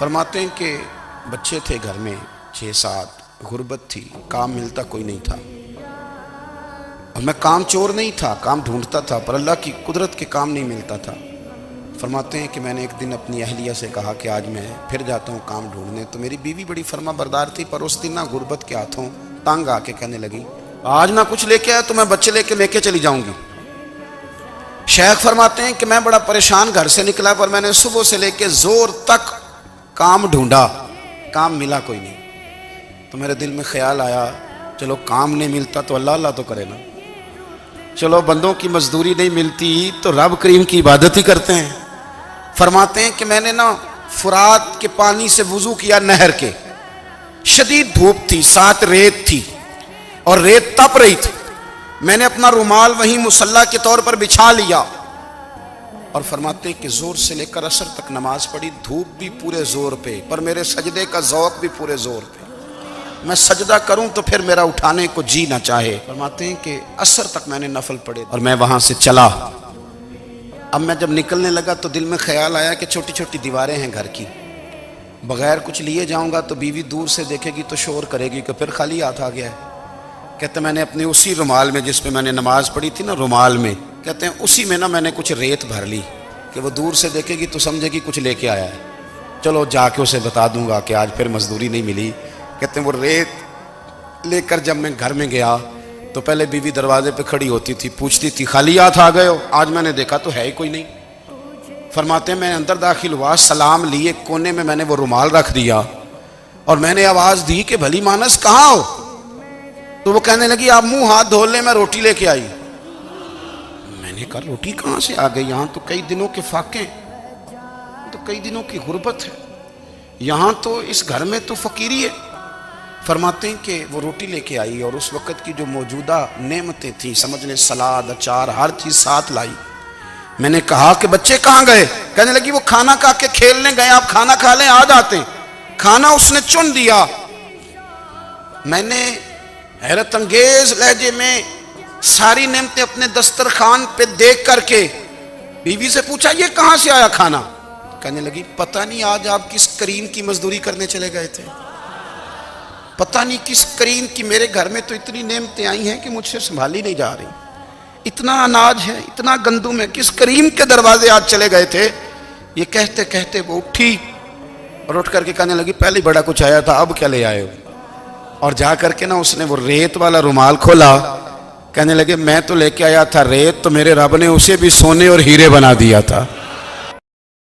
فرماتے ہیں کہ بچے تھے گھر میں 6-7، غربت تھی، کام ملتا کوئی نہیں تھا، اور میں کام چور نہیں تھا، کام ڈھونڈتا تھا، پر اللہ کی قدرت کے کام نہیں ملتا تھا۔ فرماتے ہیں کہ میں نے ایک دن اپنی اہلیہ سے کہا کہ آج میں پھر جاتا ہوں کام ڈھونڈنے، تو میری بیوی بڑی فرما بردار تھی، پر اس دن نہ غربت کے ہاتھوں تنگ آ کے کہنے لگی آج نہ کچھ لے کے آیا تو میں بچے لے کے چلی جاؤں گی۔ شیخ فرماتے ہیں کہ میں بڑا پریشان گھر سے نکلا، پر میں نے صبح سے لے کے زور تک کام ڈھونڈا، کام ملا کوئی نہیں۔ تو میرے دل میں خیال آیا چلو کام نہیں ملتا تو اللہ اللہ تو کرے نا، چلو بندوں کی مزدوری نہیں ملتی تو رب کریم کی عبادت ہی کرتے ہیں۔ فرماتے ہیں کہ میں نے نا فرات کے پانی سے وضو کیا، نہر کے، شدید دھوپ تھی، ساتھ ریت تھی اور ریت تپ رہی تھی، میں نے اپنا رومال وہیں مصلی کے طور پر بچھا لیا، اور فرماتے ہیں کہ زور سے لے کر عصر تک نماز پڑھی، دھوپ بھی پورے زور پہ، پر میرے سجدے کا ذوق بھی پورے زور پہ، میں سجدہ کروں تو پھر میرا اٹھانے کو جی نہ چاہے۔ فرماتے ہیں کہ عصر تک میں نے نفل پڑھے اور میں وہاں سے چلا۔ اب میں جب نکلنے لگا تو دل میں خیال آیا کہ چھوٹی چھوٹی دیواریں ہیں گھر کی، بغیر کچھ لیے جاؤں گا تو بیوی دور سے دیکھے گی تو شور کرے گی کہ پھر خالی ہاتھ آ گیا ہے۔ کہتے ہیں میں نے اپنے اسی رومال میں جس پہ میں نے نماز پڑھی تھی نا، رومال میں، کہتے ہیں اسی میں نا میں نے کچھ ریت بھر لی کہ وہ دور سے دیکھے گی تو سمجھے گی کچھ لے کے آیا ہے، چلو جا کے اسے بتا دوں گا کہ آج پھر مزدوری نہیں ملی۔ کہتے ہیں وہ ریت لے کر جب میں گھر میں گیا تو پہلے بیوی دروازے پہ کھڑی ہوتی تھی، پوچھتی تھی خالی ہاتھ آ گئے ہو؟ آج میں نے دیکھا تو ہے ہی کوئی نہیں۔ فرماتے ہیں میں اندر داخل ہوا، سلام لیے، کونے میں نے وہ رومال رکھ دیا اور میں نے آواز دی کہ بھلی مانس کہاں ہو؟ تو وہ کہنے لگی آپ منہ ہاتھ دھو لیں، میں روٹی لے کے آئی۔ میں نے کہا روٹی کہاں سے آ گئی؟ یہاں تو کئی دنوں کے فاقے، تو کئی دنوں کی غربت ہے، یہاں تو اس گھر میں تو فقیری ہے۔ فرماتے ہیں کہ وہ روٹی لے کے آئی اور اس وقت کی جو موجودہ نعمتیں تھیں، سمجھ لیں سلاد، اچار، ہر چیز ساتھ لائی۔ میں نے کہا کہ بچے کہاں گئے؟ کہنے لگی وہ کھانا کھا کے کھیلنے گئے، آپ کھانا کھا لیں آ جاتے ہیں۔ کھانا اس نے چن دیا۔ میں نے حیرت انگیز لہجے میں ساری نعمتیں اپنے دسترخوان پہ دیکھ کر کے بیوی سے پوچھا یہ کہاں سے آیا کھانا؟ کہنے لگی پتہ نہیں آج آپ کس کریم کی مزدوری کرنے چلے گئے تھے، پتہ نہیں کس کریم کی، میرے گھر میں تو اتنی نعمتیں آئی ہیں کہ مجھ سے سنبھالی نہیں جا رہی، اتنا اناج ہے، اتنا گندم ہے، کس کریم کے دروازے آج چلے گئے تھے؟ یہ کہتے کہتے وہ اٹھی اور اٹھ کر کے کہنے لگی پہلے بڑا کچھ آیا تھا، اب کیا لے آئے ہو؟ اور جا کر کے نا اس نے وہ ریت والا رومال کھولا، کہنے لگے میں تو لے کے آیا تھا ریت، تو میرے رب نے اسے بھی سونے اور ہیرے بنا دیا تھا۔